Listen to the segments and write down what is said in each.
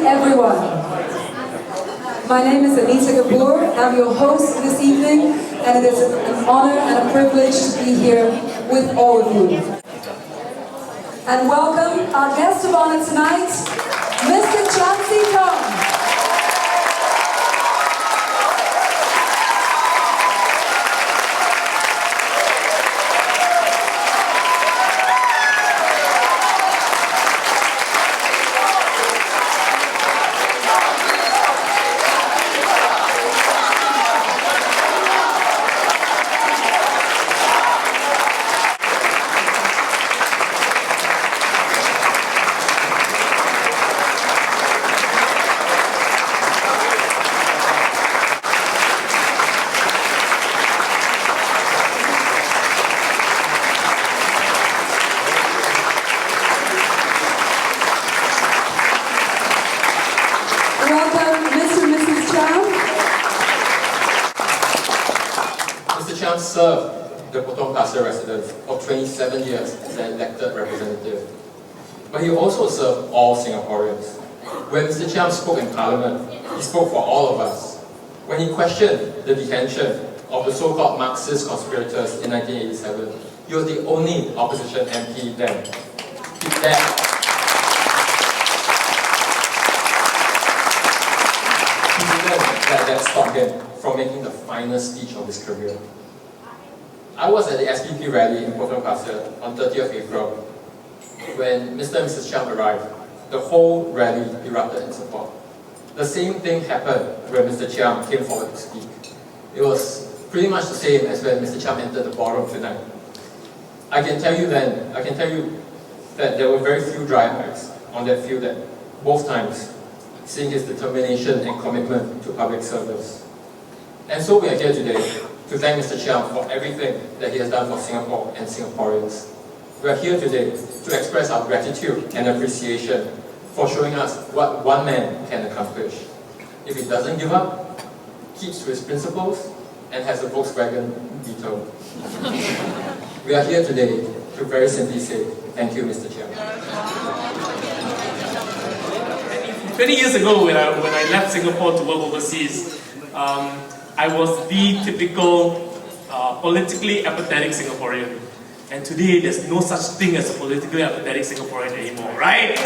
evening, everyone. My name is Anita Kapoor. I'm your host this evening, and it is an honor and a privilege to be here with all of you. And welcome our guest of honor tonight, Mr. Chiam. Chiam served the Potong Pasir residents for 27 years as an elected representative. But he also served all Singaporeans. When Mr. Chiam spoke in Parliament, he spoke for all of us. When he questioned the detention of the so-called Marxist conspirators in 1987, he was the only opposition MP then. He didn't let that stop him from making the final speech of his career. I was at the SPP rally in Potong Pasir on 30th April when Mr. and Mrs. Chiam arrived. The whole rally erupted in support. The same thing happened when Mr. Chiam came forward to speak. It was pretty much the same as when Mr. Chiam entered the ballroom tonight. I can tell you that there were very few dry eyes on that field at both times, seeing his determination and commitment to public service. And so we are here today to thank Mr. Chiam for everything that he has done for Singapore and Singaporeans. We are here today to express our gratitude and appreciation for showing us what one man can accomplish. If he doesn't give up, keeps to his principles, and has a Volkswagen Beetle. We are here today to very simply say, thank you, Mr. Chiam. 20 years ago, when I left Singapore to work overseas, I was the typical politically apathetic Singaporean. And today, there's no such thing as a politically apathetic Singaporean anymore, right?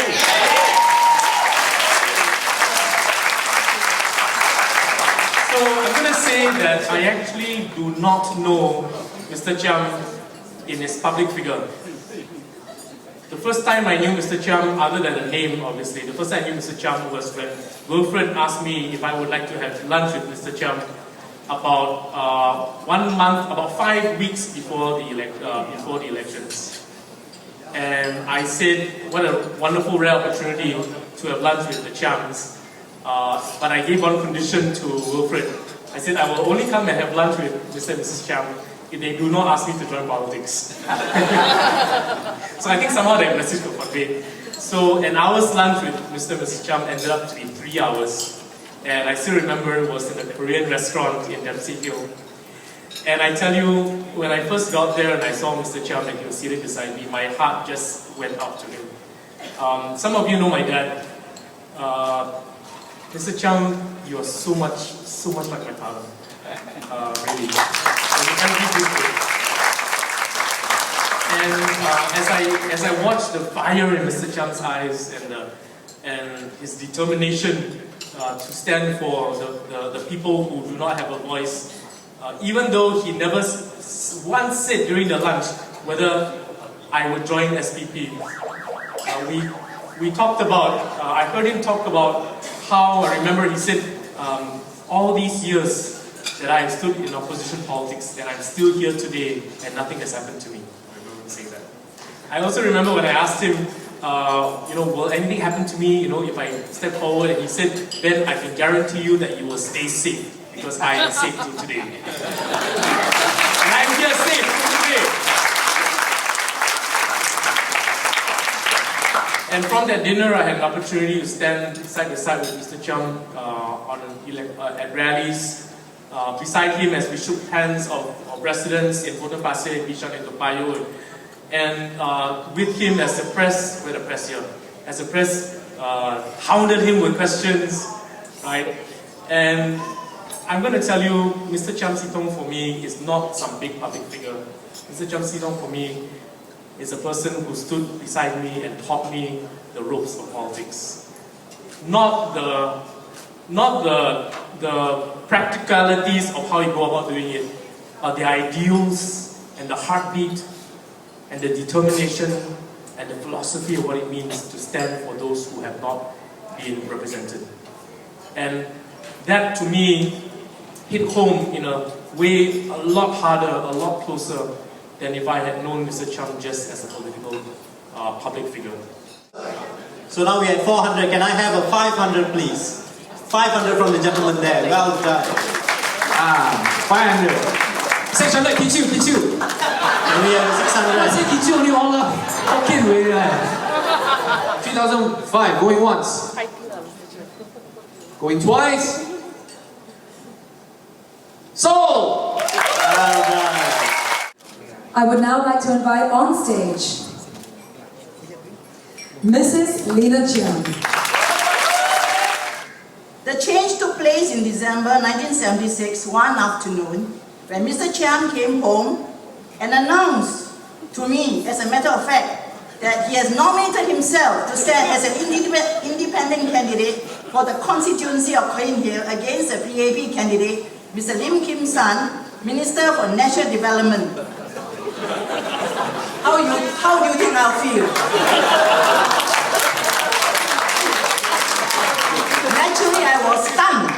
So I'm going to say that I actually do not know Mr. Chiam in his public figure. The first time I knew Mr. Chiam, other than the name obviously, the first time I knew Mr. Chiam was when Wilfred asked me if I would like to have lunch with Mr. Chiam about 1 month, about 5 weeks before the elections. And I said, what a wonderful rare opportunity to have lunch with the Chiams. But I gave one condition to Wilfred. I said, I will only come and have lunch with Mr. and Mrs. Chiam if they do not ask me to join politics. So I think somehow that message was conveyed. So an hour's lunch with Mr. and Mrs. Chiam ended up to be 3 hours. And I still remember it was in a Korean restaurant in Dempsey Hill. And I tell you, when I first got there and I saw Mr. Chiam and he was seated beside me, my heart just went out to him. Some of you know my dad. Mr. Chiam, you are so much like my father. Really. And as I watched the fire in Mr. Chiam's eyes and his determination to stand for the people who do not have a voice, even though he never once said during the lunch whether I would join SPP. We talked about, I heard him talk about how, I remember he said, all these years that I have stood in opposition politics and I'm still here today and nothing has happened to me. I remember him saying that. I also remember when I asked him, will anything happen to me, if I step forward, and he said, Ben, I can guarantee you that you will stay safe because I am safe till today. And I'm here safe till today. And from that dinner, I had an opportunity to stand side by side with Mr. Chiam at rallies, beside him as we shook hands of residents in Potong Pasir, Bishan and Toa Payoh, and with him as the press, as the press hounded him with questions, right? And I'm going to tell you, Mr. Chiam Tong for me is not some big public figure. Mr. Chiam Tong for me is a person who stood beside me and taught me the ropes of politics. Not the practicalities of how you go about doing it, but the ideals and the heartbeat and the determination and the philosophy of what it means to stand for those who have not been represented. And that to me hit home in a way a lot harder, a lot closer than if I had known Mr. Chiam just as a political public figure. So now we're at 400. Can I have a 500 please? 500 from the gentleman there. Well done. 500. 600, Kichu. And we have 600. I say Kichu only all up. Okay, wait. 3005, going once. Going twice. Sold! Well done. I would now like to invite on stage Mrs. Lina Chiam. The change took place in December 1976, one afternoon, when Mr. Chiam came home and announced to me, as a matter of fact, that he has nominated himself to stand as an independent candidate for the constituency of Queen Hill against the PAP candidate, Mr. Lim Kim San, Minister for National Development. How do you think I'll feel? Naturally, I was stunned.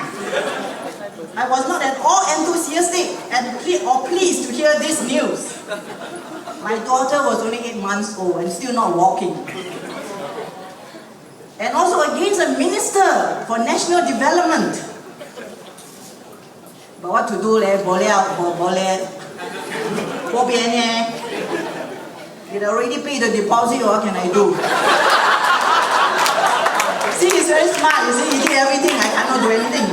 I was not at all enthusiastic or pleased to hear this news. My daughter was only 8 months old and still not walking. And also against a Minister for National Development. But what to do, It already paid the deposit, what can I do? See, he's very smart, you see, he did everything, I cannot do anything.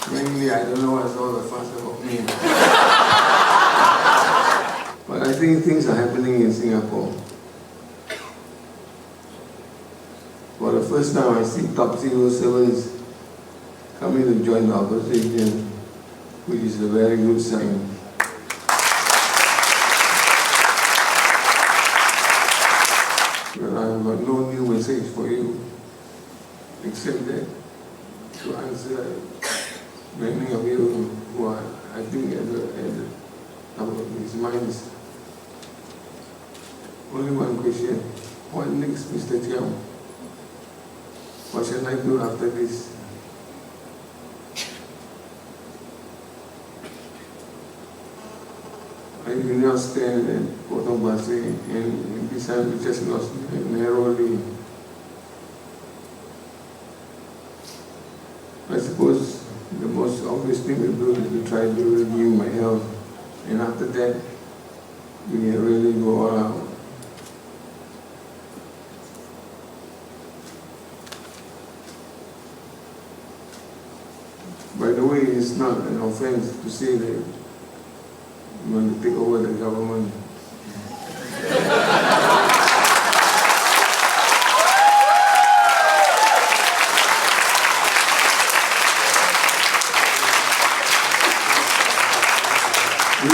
Mainly, I don't know what's all the fuss about me. But I think things are happening in Singapore. For the first time, I see top civil servants coming to join the opposition, which is a very good sign. Well, I've got no new message for you, except that to answer many of you who are, I think, at the top of these minds. Only one question. What next, Mr. Chiam? What shall I do after this? I will now stand at Potong Pasir and decide to just lost narrowly. I suppose the most obvious thing to do is to try to review my health, and after that, we can really go all out. By the way, it's not an offense to say that you want to take over the government.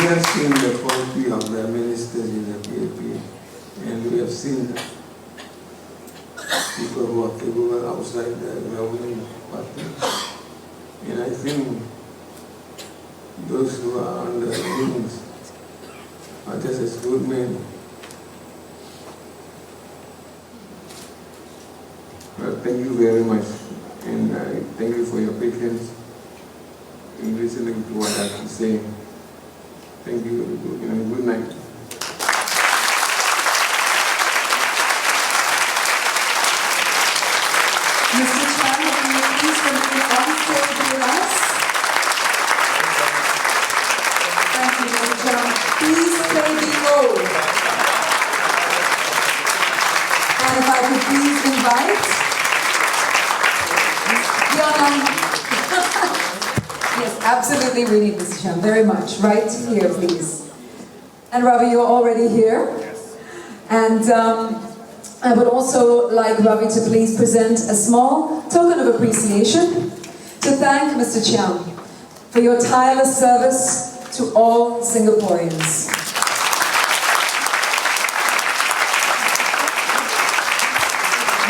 we have seen the quality of the ministers in the PAP, and we have seen people who are capable outside the government party. And I think those who are on the wings are just as good men. Well, thank you very much, and thank you for your patience in listening to what I have to say. Thank you, and good night. Mr. Chiam, can you please remain on stage with us? Thank you, Mr. Chiam. Please play the O. And if I could please invite Yes, absolutely, we need Mr. Chiam very much. Right here, please. And Ravi, you're already here. Yes. And I would also like Ravi to please present a small token of appreciation to thank Mr. Chiam for your tireless service to all Singaporeans.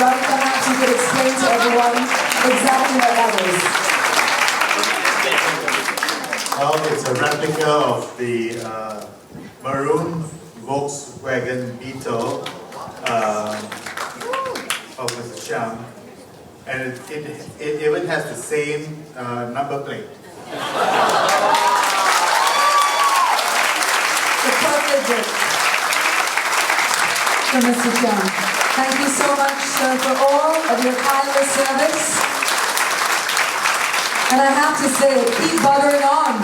Ravi, perhaps you could explain to everyone exactly what that is. Well, it's a replica of the maroon Volkswagen Beetle of Mr. Chiam, and it even has the same number plate. The perfect gift for Mr. Chiam. Thank you so much, sir, for all of your tireless service. And I have to say, keep buttering on.